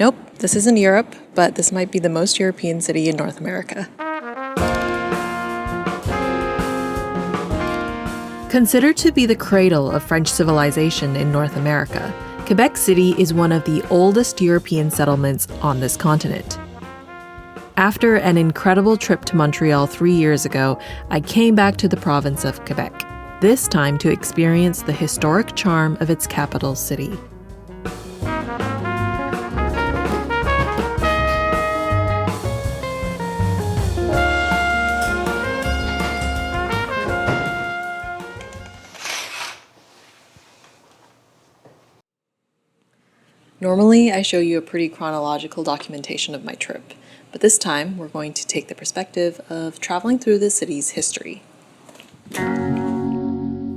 Nope, this isn't Europe, but this might be the most European city in North America. Considered to be the cradle of French civilization in North America, Quebec City is one of the oldest European settlements on this continent. After an incredible trip to Montreal 3 years ago, I came back to the province of Quebec, this time to experience the historic charm of its capital city. Normally, I show you a pretty chronological documentation of my trip, but this time we're going to take the perspective of traveling through the city's history.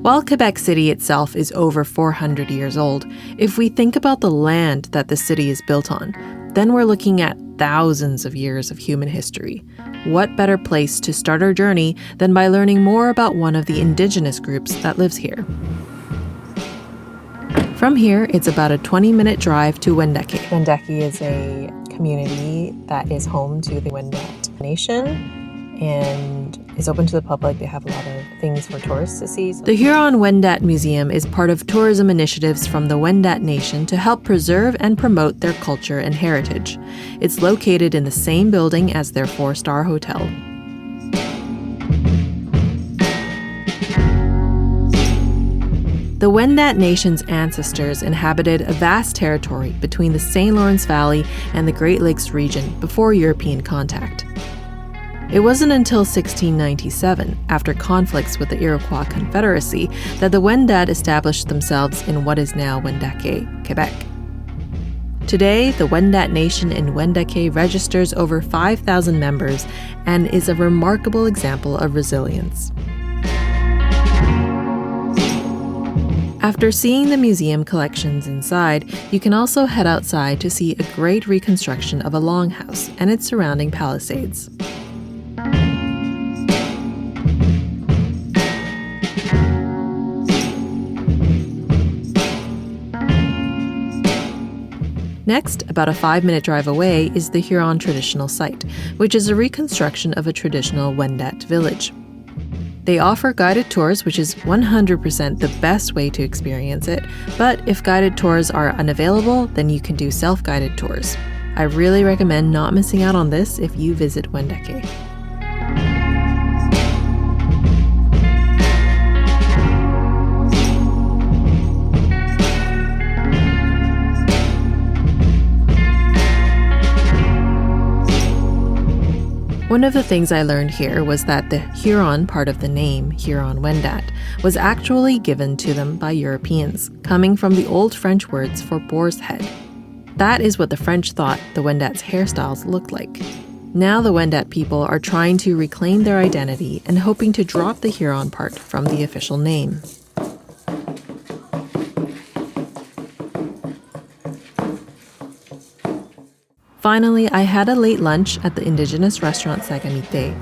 While Quebec City itself is over 400 years old, if we think about the land that the city is built on, then we're looking at thousands of years of human history. What better place to start our journey than by learning more about one of the indigenous groups that lives here? From here, it's about a 20-minute drive to Wendake. Wendake is a community that is home to the Wendat Nation and is open to the public. They have a lot of things for tourists to see. The Huron-Wendat Museum is part of tourism initiatives from the Wendat Nation to help preserve and promote their culture and heritage. It's located in the same building as their 4-star hotel. The Wendat Nation's ancestors inhabited a vast territory between the St. Lawrence Valley and the Great Lakes region before European contact. It wasn't until 1697, after conflicts with the Iroquois Confederacy, that the Wendat established themselves in what is now Wendake, Quebec. Today, the Wendat Nation in Wendake registers over 5,000 members and is a remarkable example of resilience. After seeing the museum collections inside, you can also head outside to see a great reconstruction of a longhouse and its surrounding palisades. Next, about a 5-minute drive away, is the Huron Traditional Site, which is a reconstruction of a traditional Wendat village. They offer guided tours, which is 100% the best way to experience it, but if guided tours are unavailable, then you can do self-guided tours. I really recommend not missing out on this if you visit Wendake. One of the things I learned here was that the Huron part of the name, Huron-Wendat, was actually given to them by Europeans, coming from the old French words for boar's head. That is what the French thought the Wendat's hairstyles looked like. Now the Wendat people are trying to reclaim their identity and hoping to drop the Huron part from the official name. Finally, I had a late lunch at the indigenous restaurant Sagamite.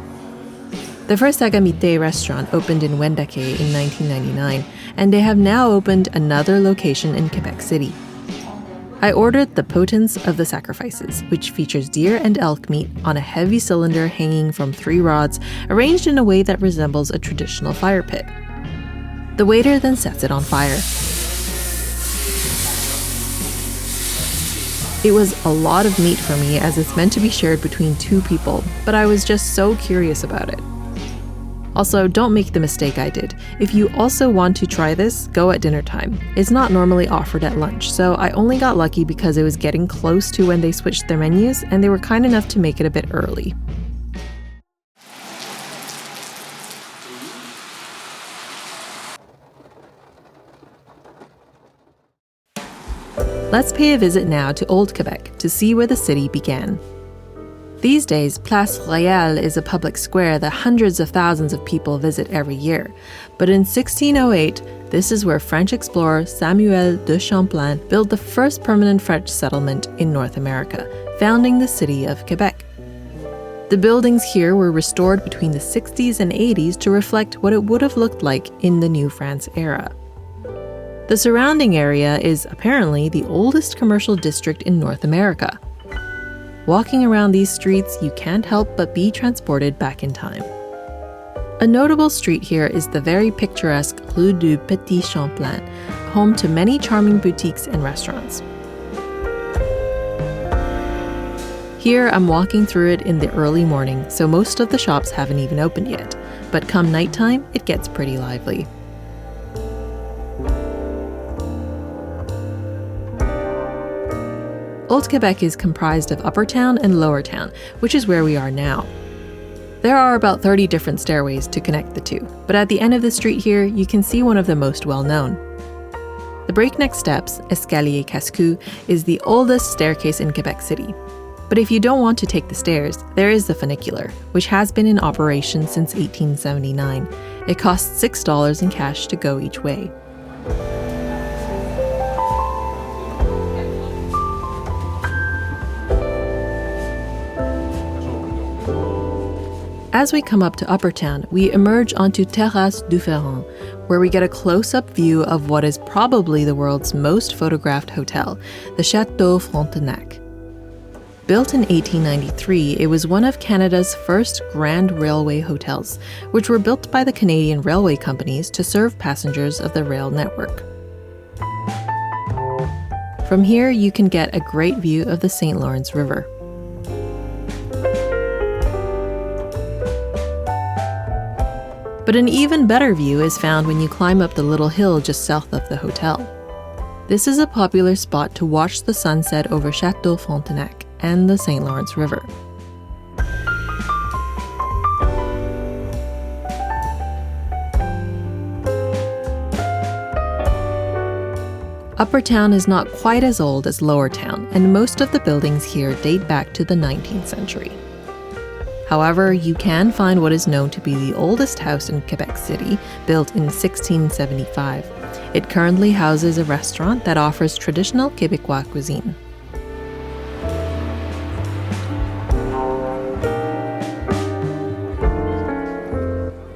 The first Sagamite restaurant opened in Wendake in 1999, and they have now opened another location in Quebec City. I ordered the potence of the sacrifices, which features deer and elk meat on a heavy cylinder hanging from 3 rods, arranged in a way that resembles a traditional fire pit. The waiter then sets it on fire. It was a lot of meat for me, as it's meant to be shared between 2 people, but I was just so curious about it. Also, don't make the mistake I did. If you also want to try this, go at dinner time. It's not normally offered at lunch, so I only got lucky because it was getting close to when they switched their menus, and they were kind enough to make it a bit early. Let's pay a visit now to Old Quebec to see where the city began. These days, Place Royale is a public square that hundreds of thousands of people visit every year. But in 1608, this is where French explorer Samuel de Champlain built the first permanent French settlement in North America, founding the city of Quebec. The buildings here were restored between the 60s and 80s to reflect what it would have looked like in the New France era. The surrounding area is apparently the oldest commercial district in North America. Walking around these streets, you can't help but be transported back in time. A notable street here is the very picturesque Rue du Petit Champlain, home to many charming boutiques and restaurants. Here, I'm walking through it in the early morning, so most of the shops haven't even opened yet. But come nighttime, it gets pretty lively. Old Quebec is comprised of Upper Town and Lower Town, which is where we are now. There are about 30 different stairways to connect the two, but at the end of the street here, you can see one of the most well-known. The breakneck steps, Escalier Cascou, is the oldest staircase in Quebec City. But if you don't want to take the stairs, there is the funicular, which has been in operation since 1879. It costs $6 in cash to go each way. As we come up to Upper Town, we emerge onto Terrasse du Ferrand, where we get a close-up view of what is probably the world's most photographed hotel, the Chateau Frontenac. Built in 1893, it was one of Canada's first grand railway hotels, which were built by the Canadian railway companies to serve passengers of the rail network. From here, you can get a great view of the St. Lawrence River. But an even better view is found when you climb up the little hill just south of the hotel. This is a popular spot to watch the sunset over Chateau Frontenac and the St. Lawrence River. Upper Town is not quite as old as Lower Town, and most of the buildings here date back to the 19th century. However, you can find what is known to be the oldest house in Quebec City, built in 1675. It currently houses a restaurant that offers traditional Québécois cuisine.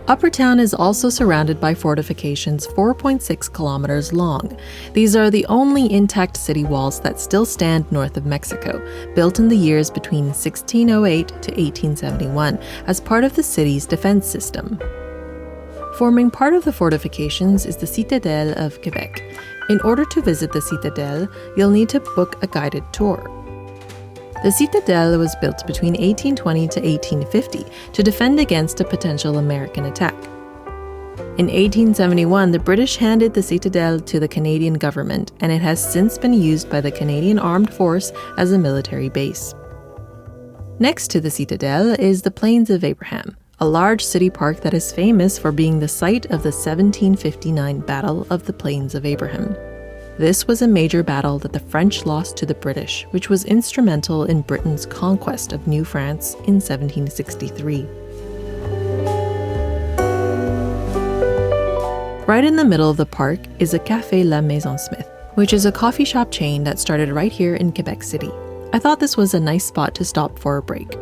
Upper Town is also surrounded by fortifications 4.6 kilometers long. These are the only intact city walls that still stand north of Mexico, built in the years between 1608 to 1871 as part of the city's defense system. Forming part of the fortifications is the Citadelle of Quebec. In order to visit the Citadelle, you'll need to book a guided tour. The Citadelle was built between 1820 to 1850 to defend against a potential American attack. In 1871, the British handed the Citadelle to the Canadian government, and it has since been used by the Canadian Armed Force as a military base. Next to the Citadelle is the Plains of Abraham, a large city park that is famous for being the site of the 1759 Battle of the Plains of Abraham. This was a major battle that the French lost to the British, which was instrumental in Britain's conquest of New France in 1763. Right in the middle of the park is a Café La Maison Smith, which is a coffee shop chain that started right here in Quebec City. I thought this was a nice spot to stop for a break.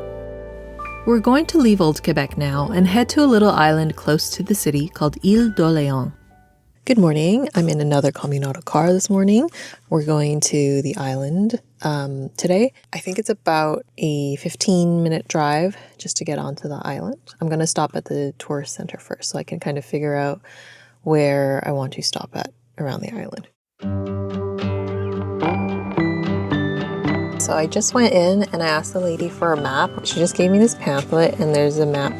We're going to leave Old Quebec now and head to a little island close to the city called Île d'Orléans. Good morning. I'm in another Communauto car this morning. We're going to the island today. I think it's about a 15-minute drive just to get onto the island. I'm going to stop at the tourist center first so I can kind of figure out where I want to stop at around the island. So I just went in and I asked the lady for a map. She just gave me this pamphlet and there's a map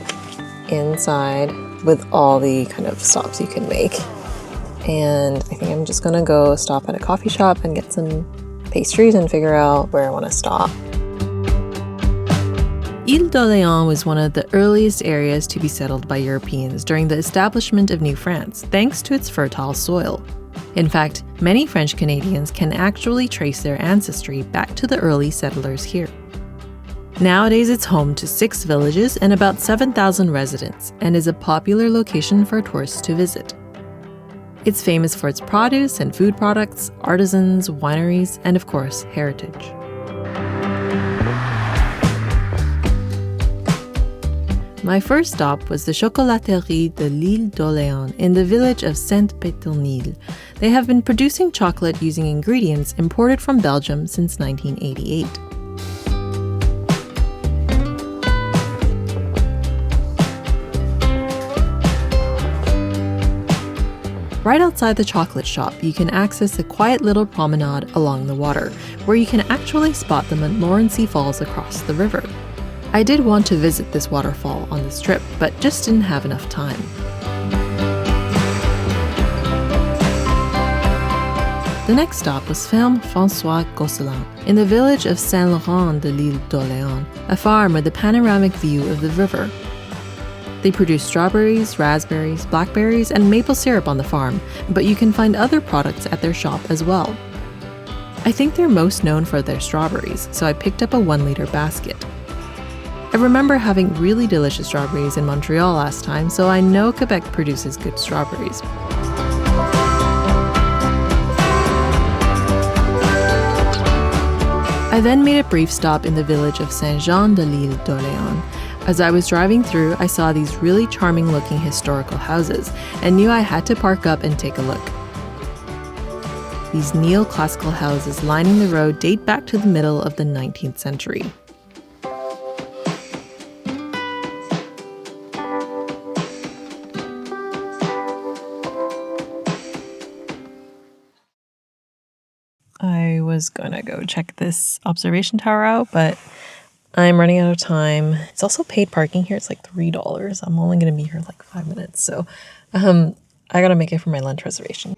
inside with all the kind of stops you can make. And I think I'm just gonna go stop at a coffee shop and get some pastries and figure out where I want to stop. Île d'Orléans was one of the earliest areas to be settled by Europeans during the establishment of New France, thanks to its fertile soil. In fact, many French Canadians can actually trace their ancestry back to the early settlers here. Nowadays, it's home to 6 villages and about 7,000 residents, and is a popular location for tourists to visit. It's famous for its produce and food products, artisans, wineries, and of course, heritage. My first stop was the Chocolaterie de l'Île d'Orléans in the village of Saint-Péternille. They have been producing chocolate using ingredients imported from Belgium since 1988. Right outside the chocolate shop, you can access a quiet little promenade along the water, where you can actually spot the Montmorency Falls across the river. I did want to visit this waterfall on this trip, but just didn't have enough time. The next stop was Ferme François Gosselin, in the village of St Laurent de l'Île d'Orléans, a farm with a panoramic view of the river. They produce strawberries, raspberries, blackberries, and maple syrup on the farm, but you can find other products at their shop as well. I think they're most known for their strawberries, so I picked up a 1-liter basket. I remember having really delicious strawberries in Montreal last time, so I know Quebec produces good strawberries. I then made a brief stop in the village of Saint-Jean de l'Île d'Orléans. As I was driving through, I saw these really charming looking historical houses and knew I had to park up and take a look. These neoclassical houses lining the road date back to the middle of the 19th century. I was gonna go check this observation tower out, but I'm running out of time. It's also paid parking here. It's like $3. I'm only gonna be here like 5 minutes, so I gotta make it for my lunch reservation.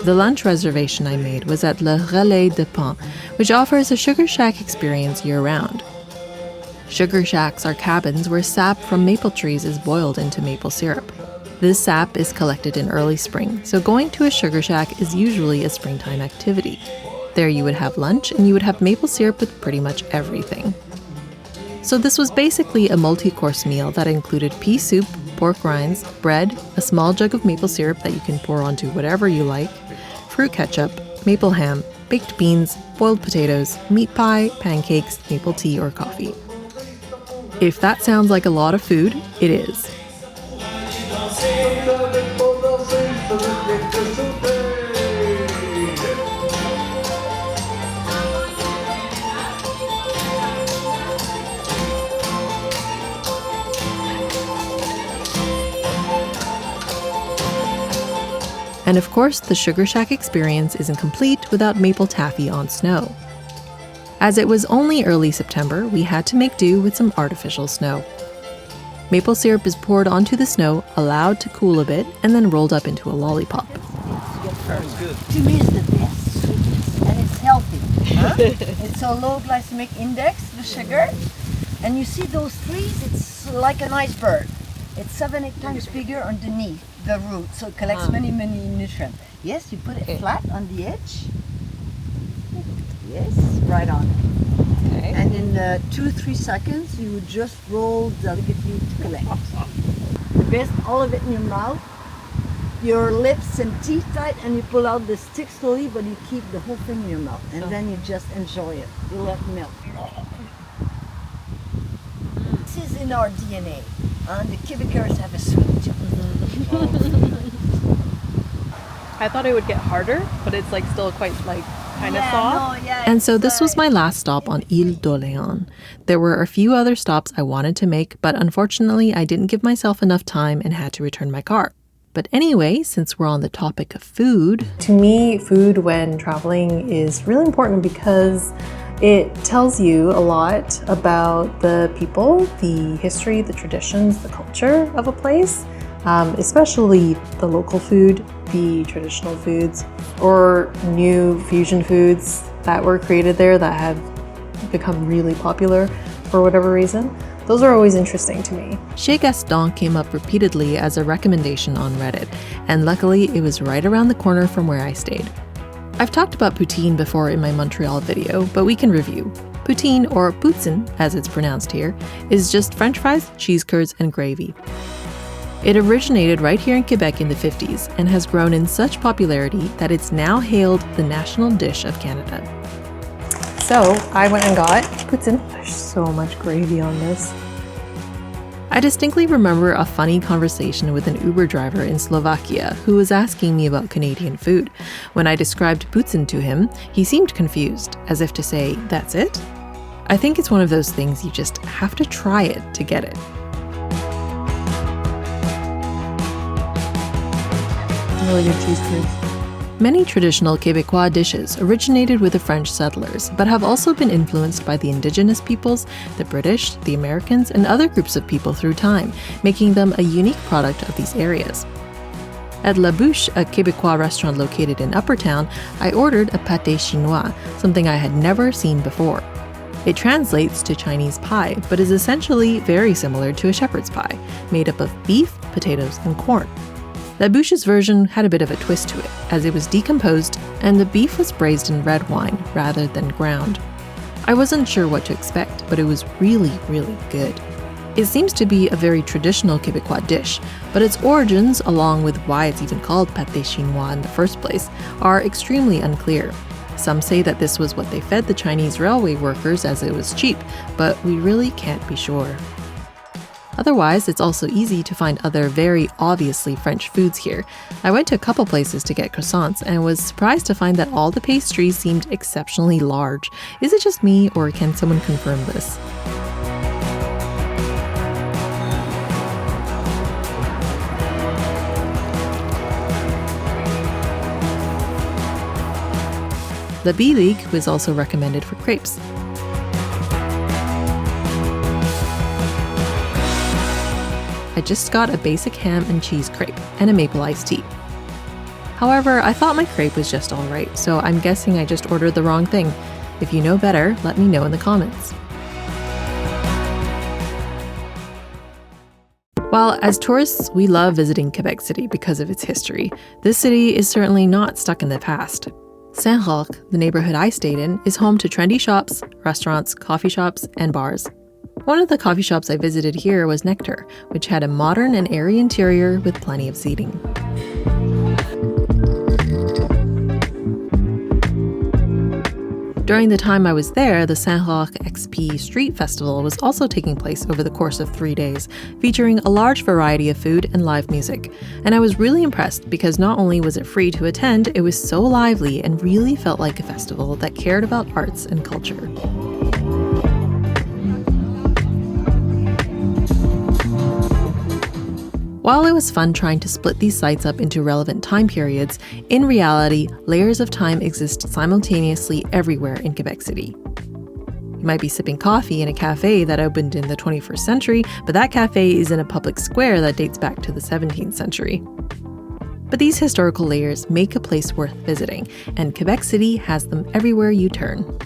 The lunch reservation I made was at Le Relais de Pain, which offers a sugar shack experience year-round. Sugar shacks are cabins where sap from maple trees is boiled into maple syrup. This sap is collected in early spring, so going to a sugar shack is usually a springtime activity. There you would have lunch and you would have maple syrup with pretty much everything. So this was basically a multi-course meal that included pea soup, pork rinds, bread, a small jug of maple syrup that you can pour onto whatever you like, fruit ketchup, maple ham, baked beans, boiled potatoes, meat pie, pancakes, maple tea, or coffee. If that sounds like a lot of food, it is. And of course, the sugar shack experience isn't complete without maple taffy on snow. As it was only early September, we had to make do with some artificial snow. Maple syrup is poured onto the snow, allowed to cool a bit, and then rolled up into a lollipop. Sounds good. To me, it's the best sweetness, and it's healthy. Huh? It's a low glycemic index, the sugar, and you see those trees, it's like an iceberg. It's 7-8 times bigger underneath the root, so it collects many nutrients. Yes, you put it flat on the edge. Yes, right on. Okay. And in 2-3 seconds, you would just roll delicately to collect. The best, all of it in your mouth, your lips and teeth tight, and you pull out the stick slowly, but you keep the whole thing in your mouth, and then you just enjoy it. You let it melt. This is in our DNA. The Quebecers have a sweet tooth. I thought it would get harder, but it's like still quite like kind of soft. No, And so this was my last stop on Île d'Orléans. There were a few other stops I wanted to make, but unfortunately I didn't give myself enough time and had to return my car. But anyway, since we're on the topic of food, to me, food when traveling is really important because it tells you a lot about the people, the history, the traditions, the culture of a place, especially the local food, the traditional foods, or new fusion foods that were created there that have become really popular for whatever reason. Those are always interesting to me. Chez Gaston came up repeatedly as a recommendation on Reddit, and luckily it was right around the corner from where I stayed. I've talked about poutine before in my Montreal video, but we can review. Poutine, or poutine as it's pronounced here, is just French fries, cheese curds, and gravy. It originated right here in Quebec in the 50s and has grown in such popularity that it's now hailed the national dish of Canada. So I went and got poutine. There's so much gravy on this. I distinctly remember a funny conversation with an Uber driver in Slovakia who was asking me about Canadian food. When I described poutine to him, he seemed confused, as if to say, "That's it?" I think it's one of those things you just have to try it to get it. Really good cheese curds. Many traditional Québécois dishes originated with the French settlers, but have also been influenced by the indigenous peoples, the British, the Americans, and other groups of people through time, making them a unique product of these areas. At La Bouche, a Québécois restaurant located in Upper Town, I ordered a pâté chinois, something I had never seen before. It translates to Chinese pie, but is essentially very similar to a shepherd's pie, made up of beef, potatoes, and corn. La Bouche's version had a bit of a twist to it, as it was decomposed and the beef was braised in red wine rather than ground. I wasn't sure what to expect, but it was really, really good. It seems to be a very traditional Québécois dish, but its origins, along with why it's even called pâté chinois in the first place, are extremely unclear. Some say that this was what they fed the Chinese railway workers as it was cheap, but we really can't be sure. Otherwise, it's also easy to find other very obviously French foods here. I went to a couple places to get croissants and was surprised to find that all the pastries seemed exceptionally large. Is it just me, or can someone confirm this? The Lavalier was also recommended for crepes. I just got a basic ham and cheese crepe and a maple iced tea. However, I thought my crepe was just alright, so I'm guessing I just ordered the wrong thing. If you know better, let me know in the comments. While as tourists, we love visiting Quebec City because of its history, this city is certainly not stuck in the past. St Roch, the neighborhood I stayed in, is home to trendy shops, restaurants, coffee shops, and bars. One of the coffee shops I visited here was Nectar, which had a modern and airy interior with plenty of seating. During the time I was there, the St Roch XP Street Festival was also taking place over the course of 3 days, featuring a large variety of food and live music. And I was really impressed because not only was it free to attend, it was so lively and really felt like a festival that cared about arts and culture. While it was fun trying to split these sites up into relevant time periods, in reality, layers of time exist simultaneously everywhere in Quebec City. You might be sipping coffee in a cafe that opened in the 21st century, but that cafe is in a public square that dates back to the 17th century. But these historical layers make a place worth visiting, and Quebec City has them everywhere you turn.